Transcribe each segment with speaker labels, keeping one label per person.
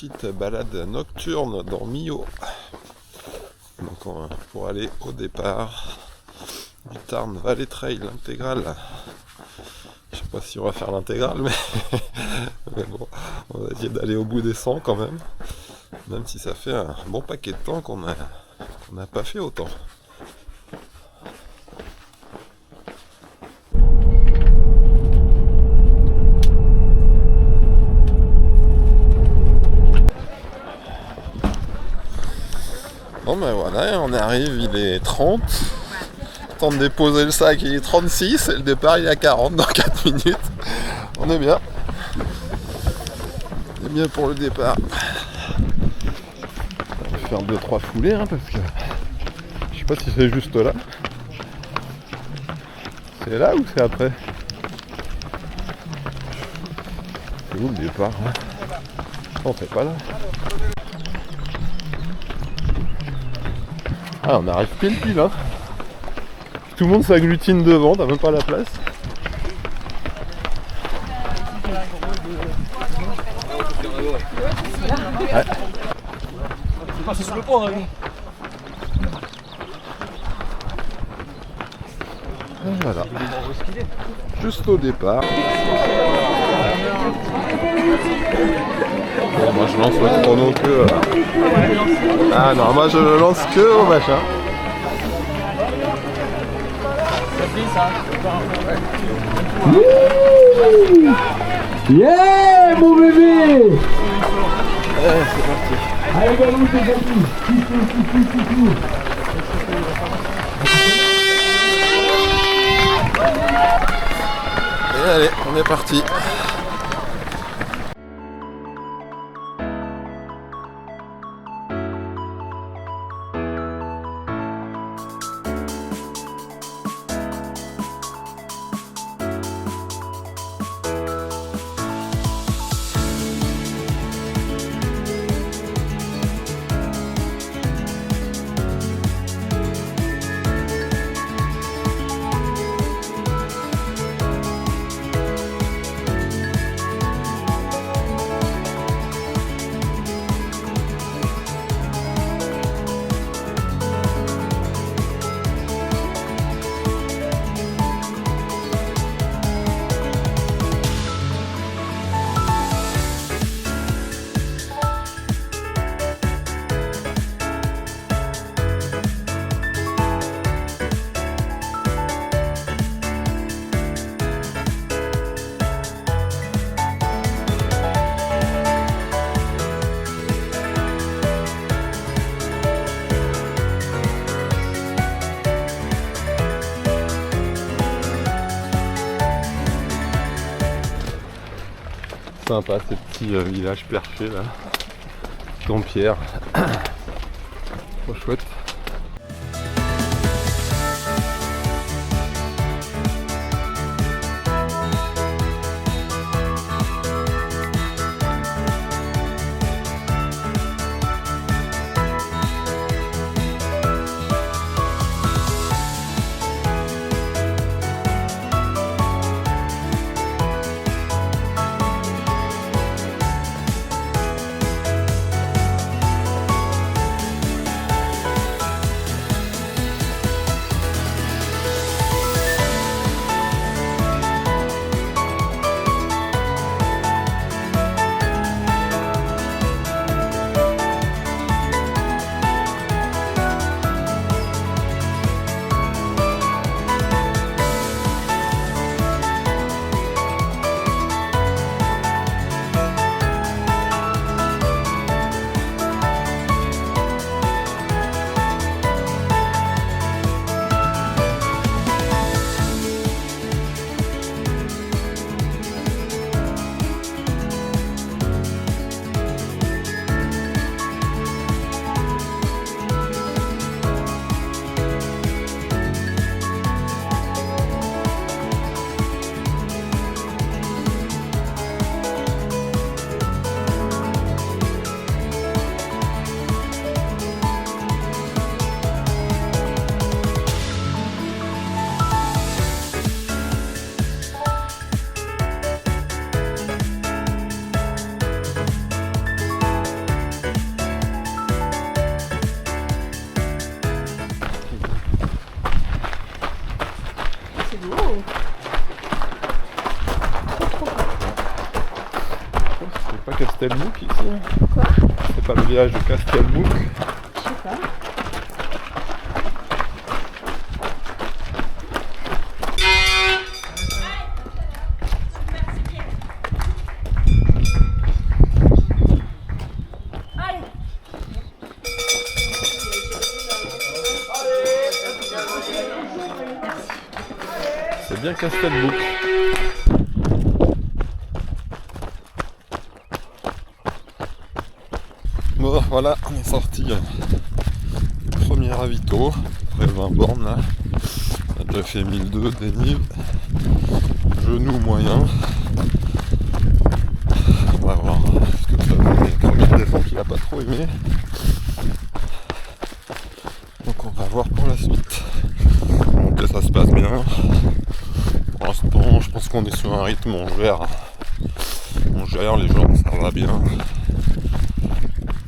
Speaker 1: petite balade nocturne dans Millau. Donc pour aller au départ du Tarn Valley Trail intégral. Je sais pas si on va faire l'intégrale, mais bon, on va essayer d'aller au bout des 100 quand même. Même si ça fait un bon paquet de temps qu'on n'a pas fait autant. Bon ben voilà, on arrive, il est 30. Temps de déposer le sac, il est 36 et le départ il est à 40 dans 4 minutes. On est bien. On est bien pour le départ. On va faire 2-3 foulées parce que je sais pas si c'est juste là. C'est là ou c'est après? C'est où le départ hein? Non, c'est pas là. Ah, on arrive pile hein. Tout le monde s'agglutine devant, t'as même pas la place. Ouais.
Speaker 2: C'est passé sur le pont, hein.
Speaker 1: Et voilà. Juste au départ. Bon, moi je lance le chrono que... Ah non, moi je le lance que au machin.
Speaker 3: Yeah, mon bébé!
Speaker 1: C'est parti.
Speaker 3: Allez, ballon, c'est parti!
Speaker 1: Et allez, on est parti. Sympa ces petits villages perchés là, Dampierre, trop chouette. Castelbouc ici?
Speaker 4: Quoi?
Speaker 1: C'est pas le village de Castelbouc?
Speaker 4: Je sais pas.
Speaker 1: C'est bien Castelbouc. Bon voilà, on est sorti du premier ravito, après 20 bornes là. On a déjà fait 1002 dénive, genou moyen. On va voir ce que ça donne. Premier descente qu'il a pas trop aimé. Donc on va voir pour la suite. Donc ça se passe bien. Pour l'instant je pense qu'on est sur un rythme, on gère, les gens, ça va bien.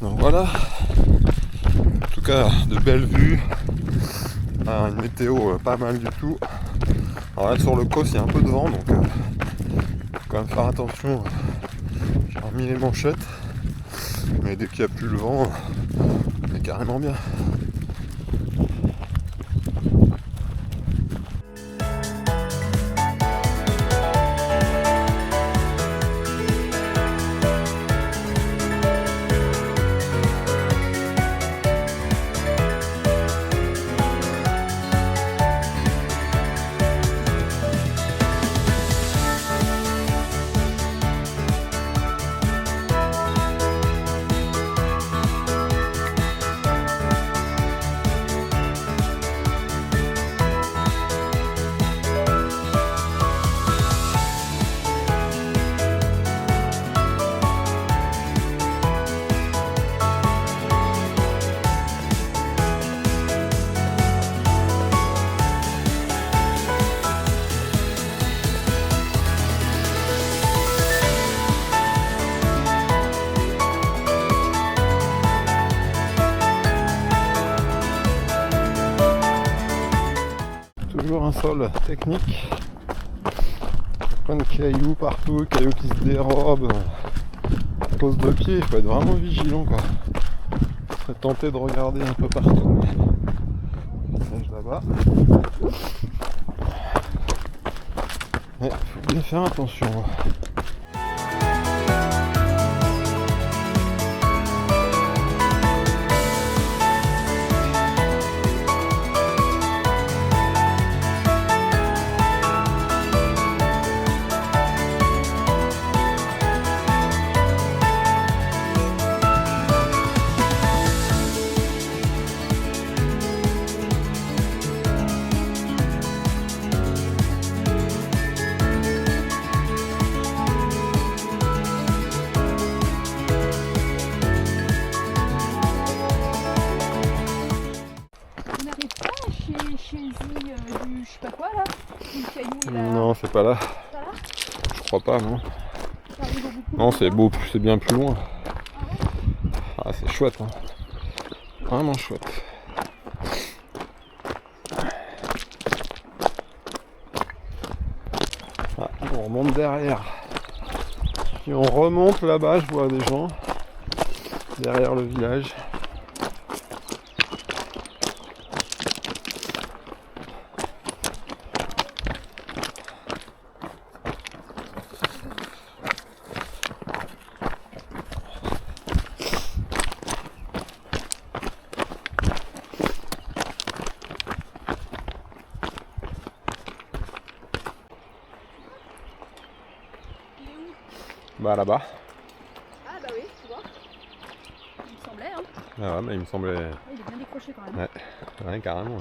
Speaker 1: Donc voilà, en tout cas de belles vues, une météo pas mal du tout. Alors là sur le Causse il y a un peu de vent donc faut quand même faire attention. J'ai remis les manchettes, mais dès qu'il n'y a plus le vent, on est carrément bien. Toujours un sol technique, plein de cailloux partout, cailloux qui se dérobent, pose de pied, il faut être vraiment vigilant quoi. Je serais tenté de regarder un peu partout. Passage là-bas. Mais faut bien faire attention.
Speaker 4: Du je sais pas quoi là, le caillou là.
Speaker 1: Non, c'est pas là.
Speaker 4: Pas là.
Speaker 1: Je crois pas, non.
Speaker 4: Ça arrive beaucoup
Speaker 1: Non, c'est
Speaker 4: plus
Speaker 1: beau, c'est bien plus loin.
Speaker 4: Ah ouais.
Speaker 1: Ah, c'est chouette, hein. Vraiment chouette. Ah, on remonte derrière. Puis on remonte là-bas, je vois des gens derrière le village. Bah là-bas.
Speaker 4: Ah bah oui, tu vois. Il me semblait, hein.
Speaker 1: Ah ouais, mais il me semblait.
Speaker 4: Ouais, il est bien décroché quand même.
Speaker 1: Ouais, carrément.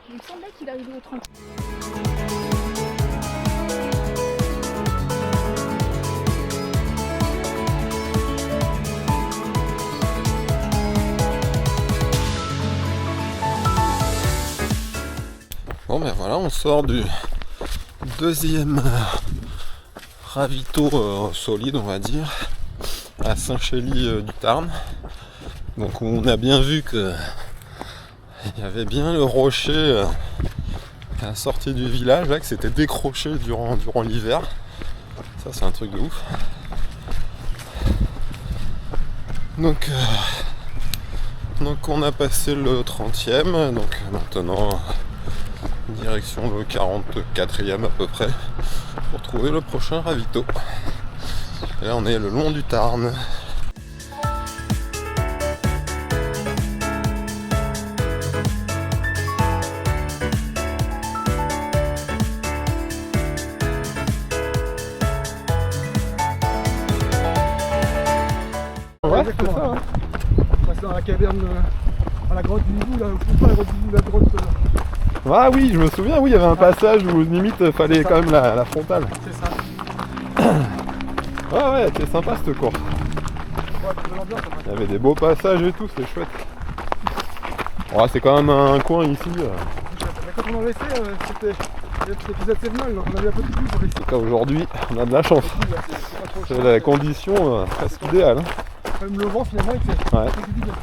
Speaker 4: Il me semblait qu'il arrivait au 30.
Speaker 1: Bon ben voilà, on sort du deuxième ravito solide, on va dire, à Saint-Chély du Tarn. Donc on a bien vu que il y avait bien le rocher à la sortie du village, là, que c'était décroché durant l'hiver. Ça c'est un truc de ouf. Donc on a passé le 30e, donc maintenant direction le 44e à peu près pour trouver le prochain ravito. Et là on est le long du Tarn. Ouais, c'est ça. Hein.
Speaker 2: On passe dans la caverne, à la grotte du Hibou, là, pas la grotte du Hibou, la grotte.
Speaker 1: Ah oui, je me souviens, oui, il y avait un passage où limite fallait quand même la frontale.
Speaker 2: C'est ça.
Speaker 1: Ah ouais, c'est sympa cette course.
Speaker 2: Ouais, de l'ambiance, après.
Speaker 1: Il y avait des beaux passages et tout, c'est chouette. Oh, c'est quand même un coin ici.
Speaker 2: Mais quand on en avait fait, c'était l'épisode 7 mal, donc on avait un peu de plus pour ici.
Speaker 1: En tout cas, aujourd'hui, on a de la chance.
Speaker 2: C'est pas trop
Speaker 1: C'est
Speaker 2: chaud.
Speaker 1: la condition presque idéale. Hein.
Speaker 2: Même le vent, finalement, il fait.
Speaker 1: Ouais.
Speaker 2: Il fait du bien.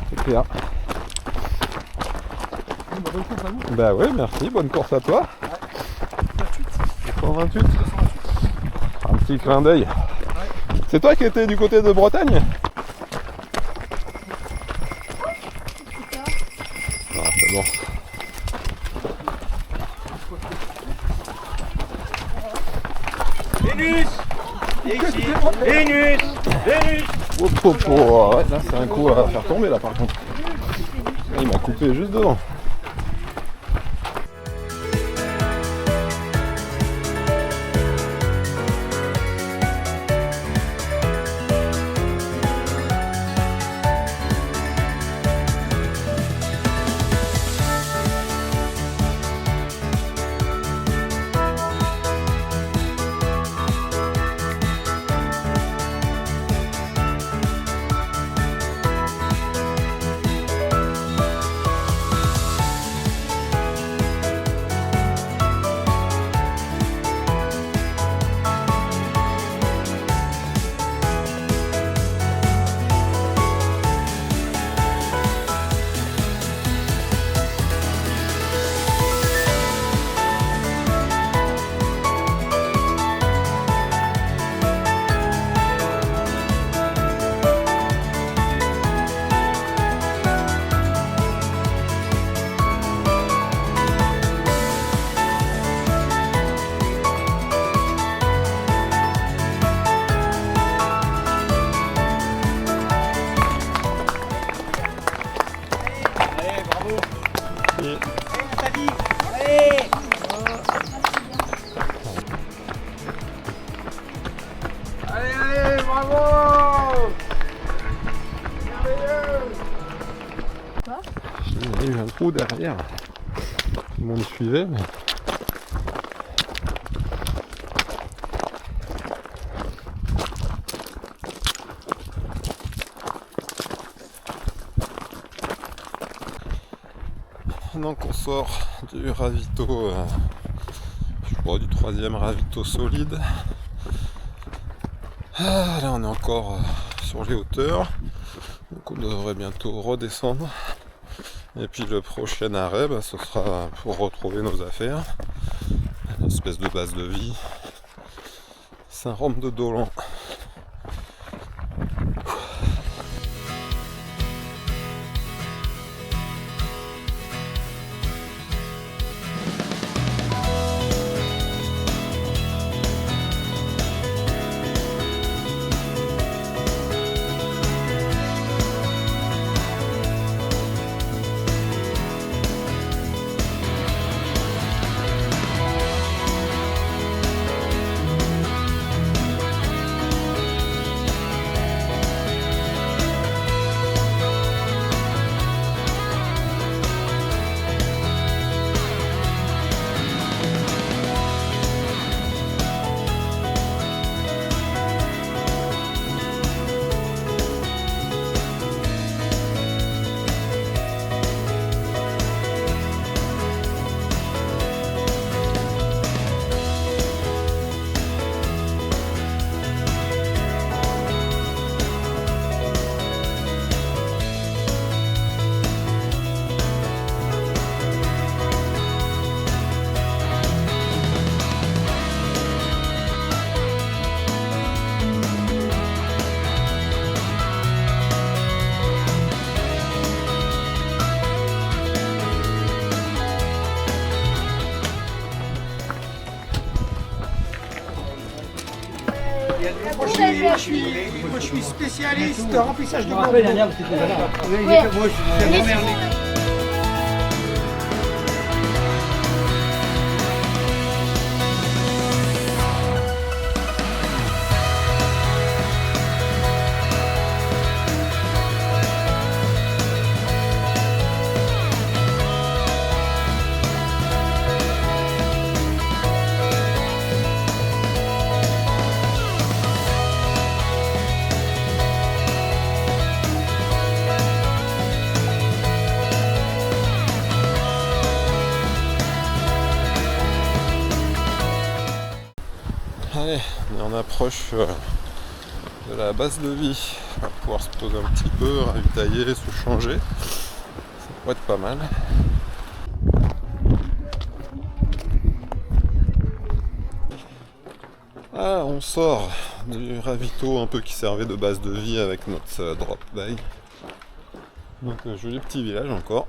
Speaker 1: C'est clair.
Speaker 2: Bon, bah, bonne course à vous.
Speaker 1: Bah ouais, merci, bonne course à toi. 128. Un petit clin d'œil. C'est toi qui étais du côté de Bretagne? Ah, c'est bon.
Speaker 5: Vénus! Vénus! Vénus!
Speaker 1: Ouais, là c'est un coup à faire tomber là par contre. Il m'a coupé juste devant.
Speaker 5: Allez, bravo!
Speaker 1: Et
Speaker 5: Allez, Nathalie! Allez!
Speaker 2: Allez, bravo!
Speaker 1: il y a eu un trou derrière. Tout le monde suivait mais... Donc on sort du ravito, je crois du 3e ravito solide. Ah, là on est encore sur les hauteurs, donc on devrait bientôt redescendre. Et puis le prochain arrêt, ce sera pour retrouver nos affaires, une espèce de base de vie, Saint-Rome-de-Dolan.
Speaker 5: spécialiste remplissage de
Speaker 3: Après,
Speaker 5: bambou.
Speaker 3: dernière, parce que c'était là.
Speaker 5: Moi, je suis emmerdé.
Speaker 1: Allez, on approche de la base de vie. On va pouvoir se poser un petit peu, ravitailler, se changer. Ça pourrait être pas mal. Ah, on sort du ravito un peu qui servait de base de vie avec notre drop bay. Donc joli petit village encore.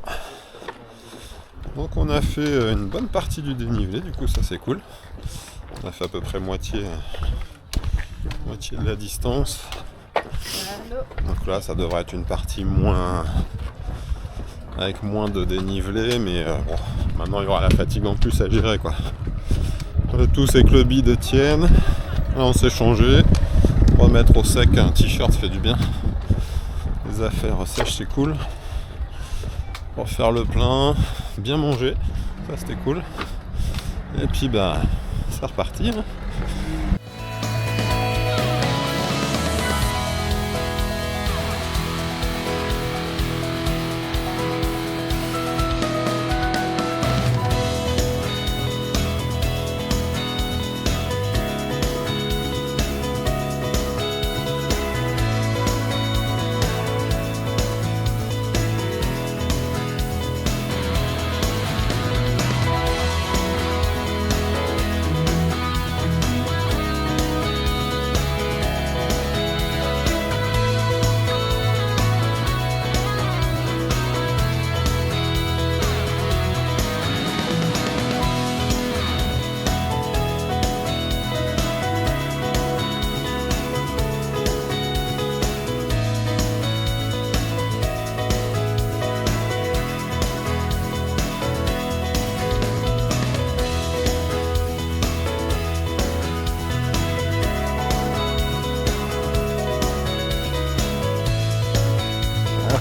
Speaker 1: Donc on a fait une bonne partie du dénivelé, du coup ça c'est cool. On a fait à peu près moitié de la distance. Donc là ça devrait être une partie avec moins de dénivelé, mais bon, maintenant il y aura la fatigue en plus à gérer quoi. Le tout c'est que le bide tienne. Là on s'est changé. Remettre au sec un t-shirt fait du bien. Les affaires sèches c'est cool. Pour faire le plein, bien manger, ça c'était cool. Et puis bah c'est reparti. Hein.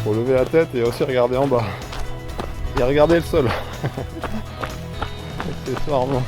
Speaker 1: Faut lever la tête et aussi regarder en bas. Et regarder le sol. Accessoirement.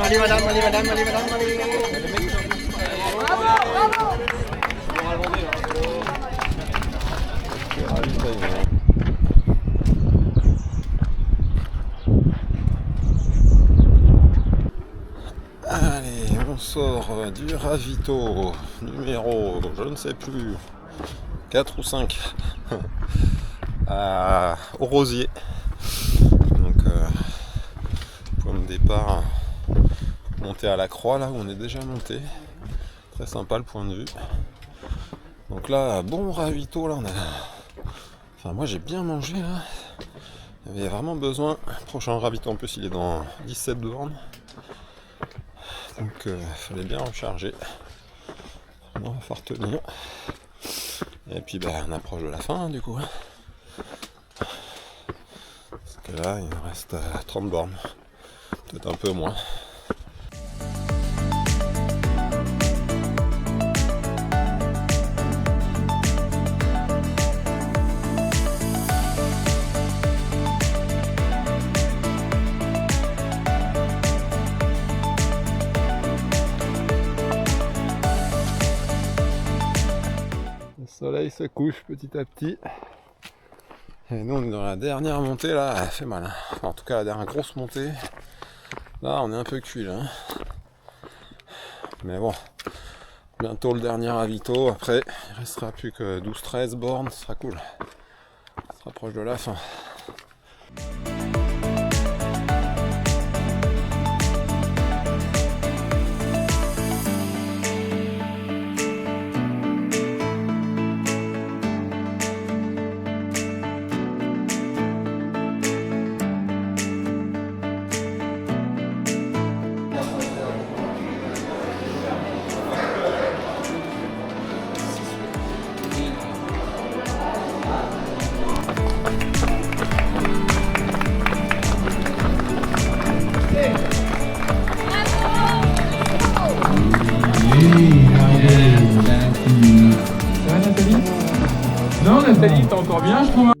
Speaker 5: Allez madame, allez madame, allez madame, allez.
Speaker 1: Allez, on sort du ravito numéro, je ne sais plus, 4 ou 5 au Rosier. Donc départ, monter à la croix là où on est déjà monté. Très sympa le point de vue. Donc là, bon ravito là, enfin moi j'ai bien mangé là. Il y avait vraiment besoin. Le prochain ravito en plus il est dans 17 bornes. Donc il fallait bien recharger. On va faire tenir. Et puis on approche de la fin du coup. Parce que là il nous reste 30 bornes. Peut-être un peu moins. Le soleil se couche petit à petit. Et nous on est dans la dernière montée là, elle fait mal. Enfin, en tout cas la dernière grosse montée. Là on est un peu cuit là. Mais bon, bientôt le dernier ravito. Après il restera plus que 12-13 bornes, ce sera cool. On se rapproche de la fin.
Speaker 6: Ça va Nathalie? Non Nathalie, t'es encore bien je trouve.